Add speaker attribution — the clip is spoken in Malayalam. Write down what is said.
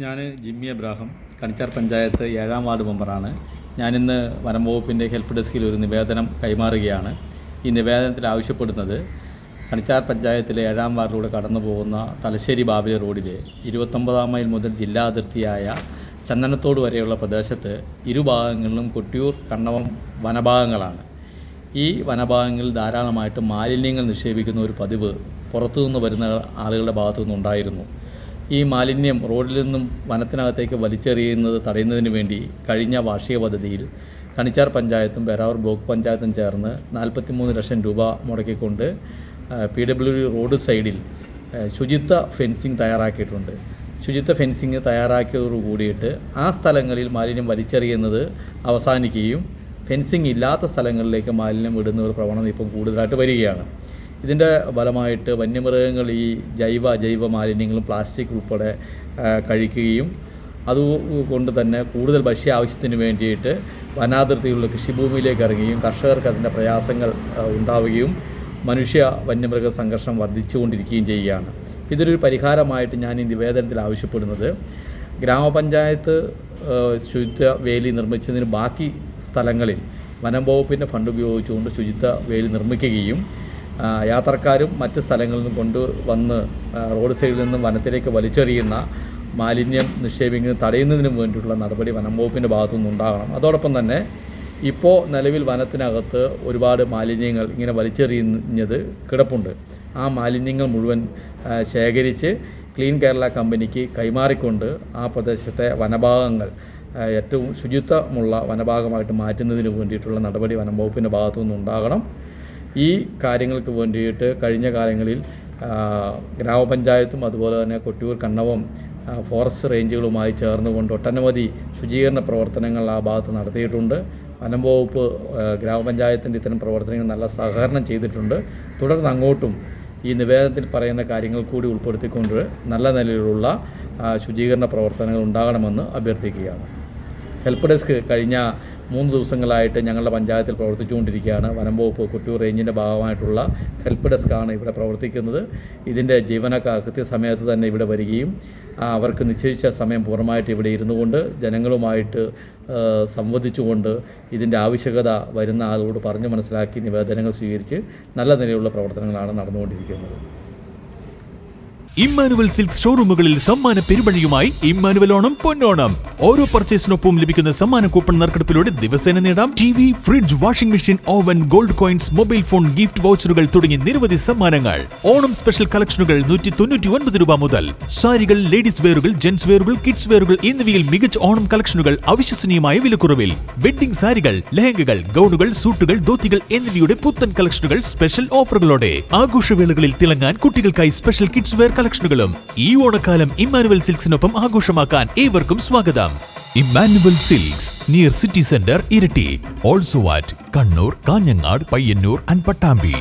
Speaker 1: ഞാൻ ജിമ്മി എബ്രാഹിം, കണിച്ചാർ പഞ്ചായത്ത് 7-ാം വാർഡ് മെമ്പറാണ്. ഞാനിന്ന് വനം വകുപ്പിൻ്റെ ഹെൽപ്പ് ഡെസ്കിൽ ഒരു നിവേദനം കൈമാറുകയാണ്. ഈ നിവേദനത്തിൽ ആവശ്യപ്പെടുന്നത് കണിച്ചാർ പഞ്ചായത്തിലെ 7-ാം വാർഡിലൂടെ കടന്നു പോകുന്ന തലശ്ശേരി ബാബിലെ റോഡിലെ 29-ാം മൈൽ മുതൽ ജില്ലാ അതിർത്തിയായ ചന്ദനത്തോട് വരെയുള്ള പ്രദേശത്ത് ഇരുഭാഗങ്ങളിലും കൊട്ടിയൂർ, കണ്ണവം വനഭാഗങ്ങളാണ്. ഈ വനഭാഗങ്ങളിൽ ധാരാളമായിട്ട് മാലിന്യങ്ങൾ നിക്ഷേപിക്കുന്ന ഒരു പതിവ് പുറത്തുനിന്ന് വരുന്ന ആളുകളുടെ ഭാഗത്തു നിന്നുണ്ടായിരുന്നു. ഈ മാലിന്യം റോഡിൽ നിന്നും വനത്തിനകത്തേക്ക് വലിച്ചെറിയുന്നത് തടയുന്നതിന് വേണ്ടി കഴിഞ്ഞ വാർഷിക പദ്ധതിയിൽ കണിച്ചാർ പഞ്ചായത്തും പേരാവൂർ ബ്ലോക്ക് പഞ്ചായത്തും ചേർന്ന് 43 ലക്ഷം രൂപ മുടക്കിക്കൊണ്ട് PWD റോഡ് സൈഡിൽ ശുചിത്വ ഫെൻസിങ് തയ്യാറാക്കിയിട്ടുണ്ട്. ശുചിത്വ ഫെൻസിങ് തയ്യാറാക്കിയതോടു കൂടിയിട്ട് ആ സ്ഥലങ്ങളിൽ മാലിന്യം വലിച്ചെറിയുന്നത് അവസാനിക്കുകയും ഫെൻസിങ് ഇല്ലാത്ത സ്ഥലങ്ങളിലേക്ക് മാലിന്യം വിടുന്ന ഒരു പ്രവണത ഇപ്പം കൂടുതലായിട്ട് വരികയാണ്. ഇതിൻ്റെ ഫലമായിട്ട് വന്യമൃഗങ്ങൾ ഈ ജൈവ മാലിന്യങ്ങളും പ്ലാസ്റ്റിക് ഉൾപ്പെടെ കഴിക്കുകയും അതുകൊണ്ട് തന്നെ കൂടുതൽ ഭക്ഷ്യ ആവശ്യത്തിന് വേണ്ടിയിട്ട് വനാതിർത്തിയുള്ള കൃഷിഭൂമിയിലേക്ക് ഇറങ്ങുകയും കർഷകർക്ക് അതിൻ്റെ പ്രയാസങ്ങൾ ഉണ്ടാവുകയും മനുഷ്യ വന്യമൃഗ സംഘർഷം വർദ്ധിച്ചുകൊണ്ടിരിക്കുകയും ചെയ്യുകയാണ്. ഇതിനൊരു പരിഹാരമായിട്ട് ഞാൻ ഈ നിവേദനത്തിൽ ആവശ്യപ്പെടുന്നത് ഗ്രാമപഞ്ചായത്ത് ശുചിത്വ വേലി നിർമ്മിച്ചതിന് ബാക്കി സ്ഥലങ്ങളിൽ വനം വകുപ്പിൻ്റെ ഫണ്ട് ഉപയോഗിച്ചുകൊണ്ട് ശുചിത്വ വേലി നിർമ്മിക്കുകയും യാത്രക്കാരും മറ്റ് സ്ഥലങ്ങളിൽ നിന്നും കൊണ്ടുവന്ന് റോഡ് സൈഡിൽ നിന്നും വനത്തിലേക്ക് വലിച്ചെറിയുന്ന മാലിന്യം നിക്ഷേപിക്കുന്നത് തടയുന്നതിന് വേണ്ടിയിട്ടുള്ള നടപടി വനം വകുപ്പിൻ്റെ ഭാഗത്തു നിന്നുണ്ടാകണം. അതോടൊപ്പം തന്നെ ഇപ്പോൾ നിലവിൽ വനത്തിനകത്ത് ഒരുപാട് മാലിന്യങ്ങൾ ഇങ്ങനെ വലിച്ചെറിയുന്നത് കിടപ്പുണ്ട്. ആ മാലിന്യങ്ങൾ മുഴുവൻ ശേഖരിച്ച് ക്ലീൻ കേരള കമ്പനിക്ക് കൈമാറിക്കൊണ്ട് ആ പ്രദേശത്തെ വനഭാഗങ്ങൾ ഏറ്റവും ശുചിത്വമുള്ള വനഭാഗമായിട്ട് മാറ്റുന്നതിന് വേണ്ടിയിട്ടുള്ള നടപടി വനം വകുപ്പിൻ്റെ ഭാഗത്തു നിന്നുണ്ടാകണം. ഈ കാര്യങ്ങൾക്ക് വേണ്ടിയിട്ട് കഴിഞ്ഞ കാലങ്ങളിൽ ഗ്രാമപഞ്ചായത്തും അതുപോലെ തന്നെ കൊട്ടിയൂർ, കണ്ണവം ഫോറസ്റ്റ് റേഞ്ചുകളുമായി ചേർന്നുകൊണ്ട് ഒട്ടനവധി ശുചീകരണ പ്രവർത്തനങ്ങൾ ആ ഭാഗത്ത് നടത്തിയിട്ടുണ്ട്. വനം വകുപ്പ് ഗ്രാമപഞ്ചായത്തിൻ്റെ ഇത്തരം പ്രവർത്തനങ്ങൾ നല്ല സഹകരണം ചെയ്തിട്ടുണ്ട്. തുടർന്ന് അങ്ങോട്ടും ഈ നിവേദനത്തിൽ പറയുന്ന കാര്യങ്ങൾ കൂടി ഉൾപ്പെടുത്തിക്കൊണ്ട് നല്ല നിലയിലുള്ള ശുചീകരണ പ്രവർത്തനങ്ങൾ ഉണ്ടാകണമെന്ന് അഭ്യർത്ഥിക്കുകയാണ്. ഹെൽപ്പ് ഡെസ്ക് കഴിഞ്ഞ 3 ദിവസങ്ങളായിട്ട് ഞങ്ങളുടെ പഞ്ചായത്തിൽ പ്രവർത്തിച്ചുകൊണ്ടിരിക്കുകയാണ്. വനം വകുപ്പ് കൊട്ടിയൂർ റേഞ്ചിൻ്റെ ഭാഗമായിട്ടുള്ള ഹെൽപ്പ് ഡെസ്ക്കാണ് ഇവിടെ പ്രവർത്തിക്കുന്നത്. ഇതിൻ്റെ ജീവനക്കാർ കൃത്യസമയത്ത് തന്നെ ഇവിടെ വരികയും അവർക്ക് നിശ്ചയിച്ച സമയം പൂർണ്ണമായിട്ട് ഇവിടെ ഇരുന്നു കൊണ്ട് ജനങ്ങളുമായിട്ട് സംവദിച്ചുകൊണ്ട് ഇതിൻ്റെ ആവശ്യകത വരുന്ന ആളുകളോട് പറഞ്ഞു മനസ്സിലാക്കി നിവേദനങ്ങൾ സ്വീകരിച്ച് നല്ല നിലയിലുള്ള പ്രവർത്തനങ്ങളാണ് നടന്നുകൊണ്ടിരിക്കുന്നത്.
Speaker 2: ഇമ്മാനുവൽ സിൽക്ക് ഷോറൂമുകളിൽ സമ്മാന പെരുമഴയുമായി ഇമ്മാനുവൽ ഓണം പൊന്നോണം. ഓരോ പർച്ചേസിനൊപ്പം ലഭിക്കുന്ന സമ്മാന കൂപ്പൺ നറുക്കെടുപ്പിലൂടെ ദിവസേന നേടാം TV, fridge, washing machine, oven, gold coins, mobile phone, gift വൗച്ചറുകൾ തുടങ്ങി നിരവധി സമ്മാനങ്ങൾ. ഓണം സ്പെഷ്യൽ കളക്ഷനുകൾ 199 രൂപ മുതൽ. സാരികൾ, ലേഡീസ് വെയറുകൾ, ജെന്റ്സ് വെയറുകൾ, കിഡ്സ് വെയറുകൾ എന്നിവയിൽ മികച്ച ഓണം കളക്ഷനുകൾ അവിശ്വസനീയമായ വിലക്കുറവിൽ. വെഡ്ഡിംഗ് സാരികൾ, ലെഹങ്കകൾ, ഗൗണുകൾ, സൂട്ടുകൾ, ധോത്തികൾ എന്നിവയുടെ പുത്തൻ കളക്ഷനുകൾ സ്പെഷ്യൽ ഓഫറുകളോടെ. ആഘോഷവേളകളിൽ തിളങ്ങാൻ കുട്ടികൾക്കായി സ്പെഷ്യൽ കിഡ്സ് വെയർ കളക്ഷനുകളും. ഈ ഓണക്കാലം ഇമ്മാനുവൽ സിൽക്സിനൊപ്പം ആഘോഷമാക്കാൻ ഏവർക്കും സ്വാഗതം. Emmanuel silks near city centre, Iritty. Also at Kannur, Kanhangad, Payyanur and Pattambi.